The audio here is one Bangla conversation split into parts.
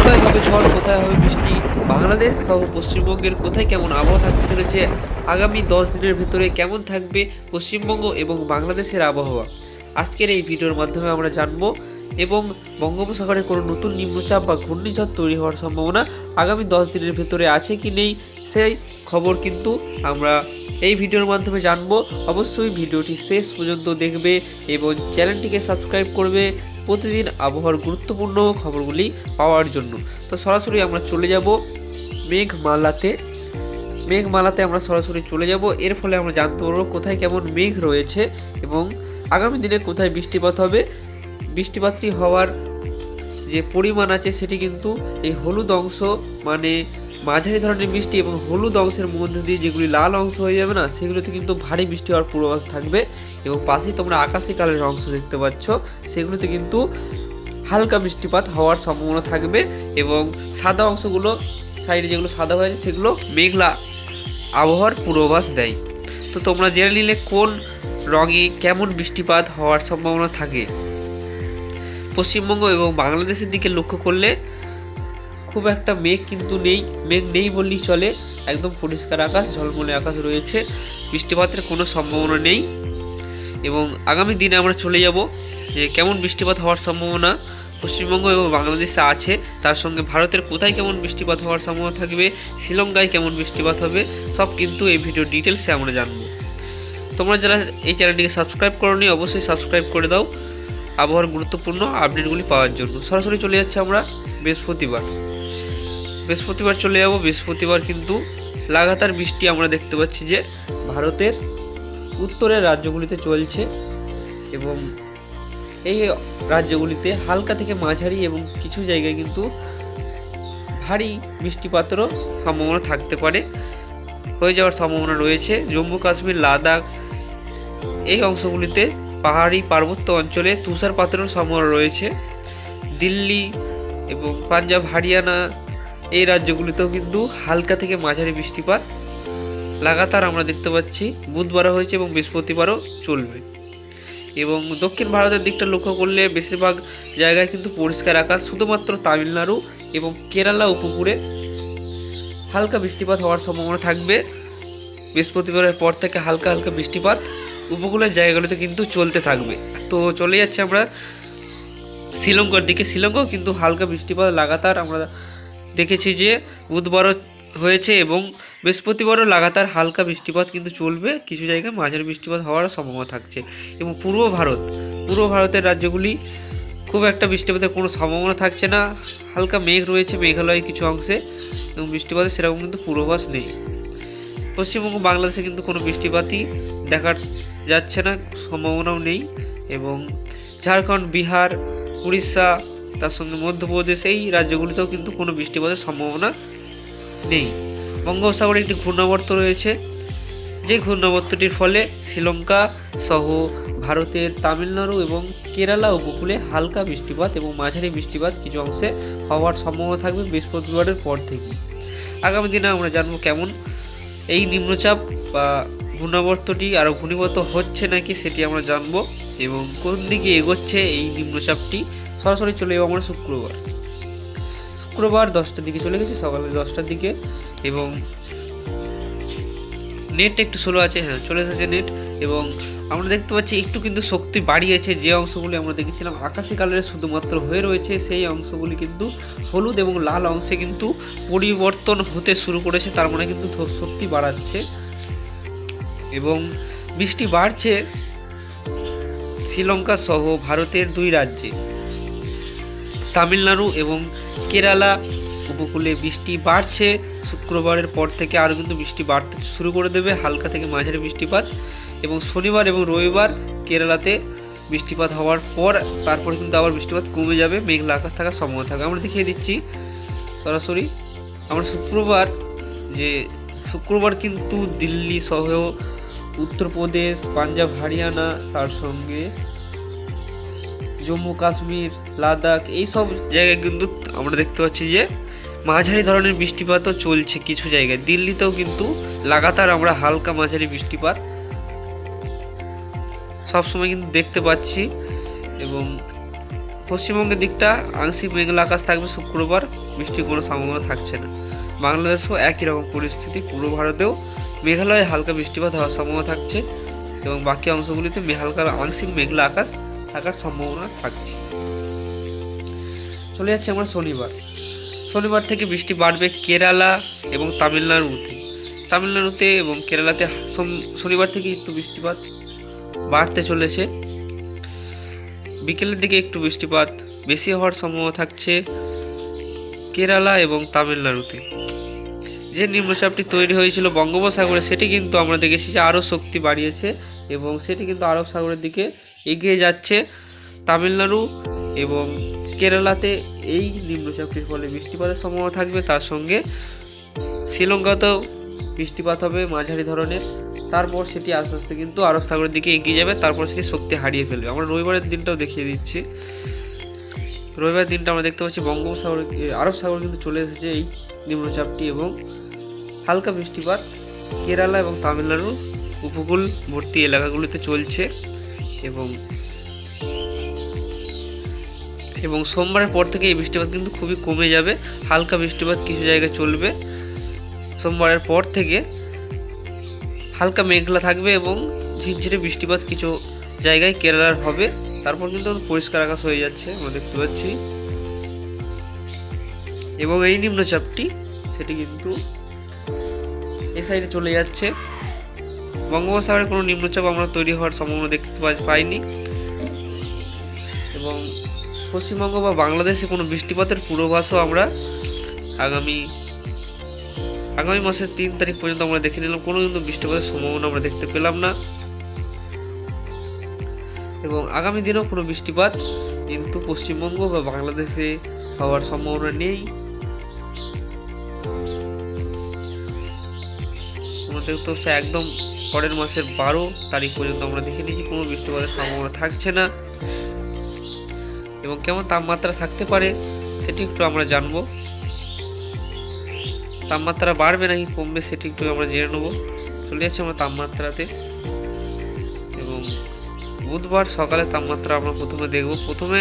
কোথায় হবে ঝড়, কোথায় হবে বৃষ্টি, বাংলাদেশ সহ পশ্চিমবঙ্গের কোথায় কেমন আবহাওয়া থাকতে চলেছে, আগামী 10 দিনের ভেতরে কেমন থাকবে পশ্চিমবঙ্গ এবং বাংলাদেশের আবহাওয়া, আজকের এই ভিডিওর মাধ্যমে আমরা জানবো। এবং বঙ্গোপসাগরে কোনো নতুন নিম্নচাপ বা ঘূর্ণিঝড় তৈরি হওয়ার সম্ভাবনা আগামী 10 দিনের ভেতরে আছে কি নেই, সেই খবর কিন্তু আমরা এই ভিডিওর মাধ্যমে জানবো। অবশ্যই ভিডিওটি শেষ পর্যন্ত দেখবে এবং চ্যানেলটিকে সাবস্ক্রাইব করবে প্রতিদিন আবহাওয়ার গুরুত্বপূর্ণ খবরগুলি পাওয়ার জন্য। তো সরাসরি আমরা চলে যাব মেঘমালাতে আমরা সরাসরি চলে যাব। এর ফলে আমরা জানতে পারবো কোথায় কেমন মেঘ রয়েছে এবং আগামী দিনে কোথায় বৃষ্টিপাত হবে। বৃষ্টিপাতটি হওয়ার যে পরিমাণ আছে সেটি কিন্তু এই হলুদ অংশ মানে মাঝারি ধরনের বৃষ্টি এবং হলুদ অংশের মধ্যে দিয়ে যেগুলি লাল অংশ হয়ে যাবে না, সেগুলোতে কিন্তু ভারী বৃষ্টি হওয়ার পূর্বাভাস থাকবে। এবং পাশেই তোমরা আকাশি কালারের অংশ দেখতে পাচ্ছ, সেগুলোতে কিন্তু হালকা বৃষ্টিপাত হওয়ার সম্ভাবনা থাকবে। এবং সাদা অংশগুলো সাইডে যেগুলো সাদা হয়ে আছে সেগুলো মেঘলা আবহাওয়ার পূর্বাভাস দেয়। তো তোমরা জেনে নিলে কোন রঙে কেমন বৃষ্টিপাত হওয়ার সম্ভাবনা থাকে। পশ্চিমবঙ্গ এবং বাংলাদেশের দিকে লক্ষ্য করলে খুব একটা মেঘ কিন্তু নেই বললেই চলে। একদম পরিষ্কার আকাশ, ঝলমলে আকাশ রয়েছে, বৃষ্টিপাতের কোনো সম্ভাবনা নেই। এবং আগামী দিনে আমরা চলে যাব যে কেমন বৃষ্টিপাত হওয়ার সম্ভাবনা পশ্চিমবঙ্গ এবং বাংলাদেশে আছে, তার সঙ্গে ভারতের কোথায় কেমন বৃষ্টিপাত হওয়ার সম্ভাবনা থাকবে, শ্রীলঙ্কায় কেমন বৃষ্টিপাত হবে, সব কিন্তু এই ভিডিও ডিটেলসে আমরা জানবো। তোমরা যারা এই চ্যানেলটিকে সাবস্ক্রাইব করোনি অবশ্যই সাবস্ক্রাইব করে দাও আবহাওয়ার গুরুত্বপূর্ণ আপডেটগুলি পাওয়ার জন্য। সরাসরি চলে যাচ্ছে আমরা বৃহস্পতিবার চলে যাব। বৃহস্পতিবার কিন্তু লাগাতার বৃষ্টি আমরা দেখতে পাচ্ছি যে ভারতের উত্তরের রাজ্যগুলিতে চলছে এবং এই রাজ্যগুলিতে হালকা থেকে মাঝারি এবং কিছু জায়গায় কিন্তু ভারী বৃষ্টিপাতেরও সম্ভাবনা থাকতে পারে, হয়ে যাওয়ার সম্ভাবনা রয়েছে। জম্মু কাশ্মীর, লাদাখ এই অংশগুলিতে পাহাড়ি পার্বত্য অঞ্চলে তুষারপাতেরও সম্ভাবনা রয়েছে। দিল্লি এবং পাঞ্জাব, হরিয়ানা এই রাজ্যগুলিতেও কিন্তু হালকা থেকে মাঝারি বৃষ্টিপাত লাগাতার আমরা দেখতে পাচ্ছি। বুধবারও হয়েছে এবং বৃহস্পতিবারও চলবে। এবং দক্ষিণ ভারতের দিকটা লক্ষ্য করলে বেশিরভাগ জায়গায় কিন্তু পরিষ্কার আকাশ, শুধুমাত্র তামিলনাড়ু এবং কেরালা উপকূলে হালকা বৃষ্টিপাত হওয়ার সম্ভাবনা থাকবে। বৃহস্পতিবারের পর থেকে হালকা হালকা বৃষ্টিপাত উপকূলের জায়গাগুলোতে কিন্তু চলতে থাকবে। তো চলে যাচ্ছে আমরা শ্রীলঙ্কার দিকে। শ্রীলঙ্কাও কিন্তু হালকা বৃষ্টিপাত লাগাতার আমরা দেখেছি যে বুধবারও হয়েছে এবং বৃহস্পতিবারও লাগাতার হালকা বৃষ্টিপাত কিন্তু চলবে, কিছু জায়গায় মাঝারি বৃষ্টিপাত হওয়ার সম্ভাবনা থাকছে। এবং পূর্ব ভারতের রাজ্যগুলি খুব একটা বৃষ্টিপাতের কোনো সম্ভাবনা থাকছে না, হালকা মেঘ রয়েছে মেঘালয়ের কিছু অংশে এবং বৃষ্টিপাতের সেরকম কিন্তু পূর্বাভাস নেই। পশ্চিমবঙ্গ বাংলাদেশে কিন্তু কোনো বৃষ্টিপাতই দেখা যাচ্ছে না, সম্ভাবনাও নেই। এবং ঝাড়খণ্ড, বিহার, উড়িষ্যা তার সঙ্গে মধ্যপ্রদেশ এই রাজ্যগুলিতেও কিন্তু কোনো বৃষ্টিপাতের সম্ভাবনা নেই। বঙ্গোপসাগরে একটি ঘূর্ণাবর্ত রয়েছে, যে ঘূর্ণাবর্তটির ফলে শ্রীলঙ্কা সহ ভারতের তামিলনাড়ু এবং কেরালা উপকূলে হালকা বৃষ্টিপাত এবং মাঝারি বৃষ্টিপাত কিছু অংশে হওয়ার সম্ভাবনা থাকবে বৃহস্পতিবারের পর থেকে। আগামী দিনে আমরা জানবো কেমন এই নিম্নচাপ বা ঘূর্ণাবর্তটি আরও ঘনীভূত হচ্ছে নাকি সেটি আমরা জানবো এবং কোন দিকে এগোচ্ছে এই নিম্নচাপটি। সরাসরি চলে যাবো আমরা শুক্রবার 10টার দিকে চলে গেছে, সকালে 10টার দিকে। এবং নেট একটু স্লো আছে, হ্যাঁ চলে এসেছে নেট। এবং আমরা দেখতে পাচ্ছি একটু কিন্তু শক্তি বাড়িয়েছে, যে অংশগুলি আমরা দেখেছিলাম আকাশি কালারের শুধুমাত্র হয়ে রয়েছে সেই অংশগুলি কিন্তু হলুদ এবং লাল অংশে কিন্তু পরিবর্তন হতে শুরু করেছে, তার মানে কিন্তু শক্তি বাড়াচ্ছে এবং বৃষ্টি বাড়ছে শ্রীলঙ্কা সহ ভারতের দুই রাজ্যে। তামিলনাড়ু এবং কেরালা উপকূলে বৃষ্টি বাড়ছে, শুক্রবারের পর থেকে আরও কিন্তু বৃষ্টি বাড়তে শুরু করে দেবে, হালকা থেকে মাঝারি বৃষ্টিপাত। এবং শনিবার এবং রবিবার কেরালাতে বৃষ্টিপাত হওয়ার পর তারপর কিন্তু আবার বৃষ্টিপাত কমে যাবে, মেঘলা আকাশ থাকার সম্ভাবনা থাকে। আমরা দেখিয়ে দিচ্ছি সরাসরি আমরা শুক্রবার কিন্তু দিল্লি সহ উত্তরপ্রদেশ, পাঞ্জাব, হরিয়ানা তার সঙ্গে জম্মু কাশ্মীর, লাদাখ এই সব জায়গায় কিন্তু আমরা দেখতে পাচ্ছি যে মাঝারি ধরনের বৃষ্টিপাতও চলছে কিছু জায়গায়। দিল্লিতেও কিন্তু লাগাতার আমরা হালকা মাঝারি বৃষ্টিপাত সবসময় কিন্তু দেখতে পাচ্ছি। এবং পশ্চিমবঙ্গের দিকটা আংশিক মেঘলা আকাশ থাকবে শুক্রবার, বৃষ্টির কোনো সম্ভাবনা থাকছে না। বাংলাদেশেও একই রকম পরিস্থিতি, পূর্ব ভারতেও মেঘালয়ে হালকা বৃষ্টিপাত হওয়ার সম্ভাবনা থাকছে এবং বাকি অংশগুলিতে হালকা আংশিক মেঘলা আকাশ থাকার সম্ভাবনা থাকছে। চলে যাচ্ছে আমরা শনিবার থেকে বৃষ্টি বাড়বে কেরালা এবং তামিলনাড়ুতে এবং কেরালাতে শনিবার থেকে একটু বৃষ্টিপাত বাড়তে চলেছে। বিকেলের দিকে একটু বৃষ্টিপাত বেশি হওয়ার সম্ভাবনা থাকছে কেরালা এবং তামিলনাড়ুতে। যে নিম্নচাপটি তৈরি হয়েছিল বঙ্গোপসাগরে, সেটি কিন্তু আমরা দেখেছি যে আরও শক্তি বাড়িয়েছে এবং সেটি কিন্তু আরব সাগরের দিকে এগিয়ে যাচ্ছে। তামিলনাড়ু এবং কেরালাতে এই নিম্নচাপটির ফলে বৃষ্টিপাতের সম্ভাবনা থাকবে, তার সঙ্গে শ্রীলঙ্কাতেও বৃষ্টিপাত হবে মাঝারি ধরনের। তারপর সেটি আস্তে আস্তে কিন্তু আরব সাগরের দিকে এগিয়ে যাবে, তারপর সেটি শক্তি হারিয়ে ফেলবে। আমরা রবিবারের দিনটাও দেখিয়ে দিচ্ছি। রবিবার দিনটা আমরা দেখতে পাচ্ছি বঙ্গোপসাগর আরব সাগর কিন্তু চলে এসেছে এই নিম্নচাপটি এবং হালকা বৃষ্টিপাত কেরালা এবং তামিলনাড়ুর উপকূলবর্তী এলাকাগুলিতে চলছে এবং সোমবারের পর থেকে এই বৃষ্টিপাত কিন্তু খুবই কমে যাবে। হালকা বৃষ্টিপাত কিছু জায়গায় চলবে, সোমবারের পর থেকে হালকা মেঘলা থাকবে এবং ঝিরঝিরে বৃষ্টিপাত কিছু জায়গায় কেরালার হবে। তারপর কিন্তু পরিষ্কার আকাশ হয়ে যাচ্ছে আমরা দেখতে পাচ্ছি। এবং এই নিম্নচাপটি সেটি কিন্তু এই সাইডে চলে যাচ্ছে। বঙ্গোপসাগরে কোনো নিম্নচাপ আমরা তৈরি হওয়ার সম্ভাবনা দেখতে পাইনি এবং পশ্চিমবঙ্গ বা বাংলাদেশে কোনো বৃষ্টিপাতের পূর্বাভাসও আমরা আগামী মাসের 3 তারিখ পর্যন্ত আমরা দেখে নিলাম। কোনো কিন্তু বৃষ্টিপাতের সম্ভাবনা আমরা দেখতে পেলাম না এবং আগামী দিনেও কোনো বৃষ্টিপাত কিন্তু পশ্চিমবঙ্গ বা বাংলাদেশে হওয়ার সম্ভাবনা নেই। আমরা দেখতে পাচ্ছি একদম পরের মাসের 12 তারিখ পর্যন্ত আমরা দেখে নিয়েছি কোনো বৃষ্টিপাতের সম্ভাবনা থাকছে না। এবং কেমন তাপমাত্রা থাকতে পারে সেটি একটু আমরা জানবো। তাপমাত্রা বাড়বে নাকি কমবে সেটি একটু আমরা জেনে নেবো। চলে যাচ্ছি আমরা তাপমাত্রাতে এবং বুধবার সকালে তাপমাত্রা আমরা প্রথমে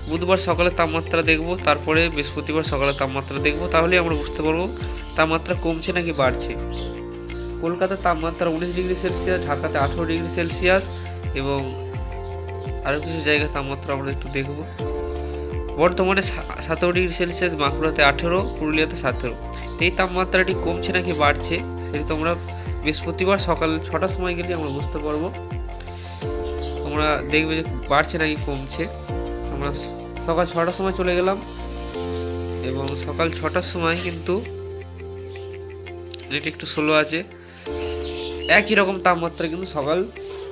বুধবার সকালে তাপমাত্রা দেখব, তারপরে বৃহস্পতিবার সকালে তাপমাত্রা দেখব। তাহলে আমরা বুঝতে পারবো তাপমাত্রা কমছে নাকি বাড়ছে। কলকাতার তাপমাত্রা 19 ডিগ্রি সেলসিয়াস, ঢাকাতে 18 ডিগ্রি সেলসিয়াস এবং আরও কিছু জায়গায় তাপমাত্রা আমরা একটু দেখব। বর্তমানে 17 ডিগ্রি সেলসিয়াস, বাঁকুড়াতে 18, পুরুলিয়াতে 17। এই তাপমাত্রাটি কমছে নাকি বাড়ছে সেটি তোমরা বৃহস্পতিবার সকাল 6টার সময় গেলে আমরা বুঝতে পারবো। তোমরা দেখবে যে বাড়ছে নাকি কমছে। আমরা সকাল 6টার সময় চলে গেলাম এবং সকাল 6টার সময় কিন্তু এটি একটু স্লো আছে। একই রকম তাপমাত্রা কিন্তু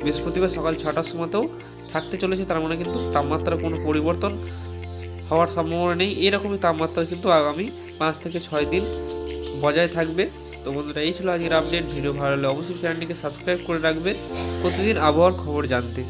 বৃহস্পতিবার সকাল 6টার সময়তেও থাকতে চলেছে। তার মানে কিন্তু তাপমাত্রা কোনো পরিবর্তন হওয়ার সম্ভাবনা নেই। এরকমই তাপমাত্রা কিন্তু আগামী 5 থেকে 6 দিন বজায় থাকবে। তো বন্ধুরা, এই ছিল আজকের আপডেট। ভিডিও ভালো লাগলে অবশ্যই চ্যানেলটিকে সাবস্ক্রাইব করে রাখবে প্রতিদিন আবহাওয়ার খবর জানতে।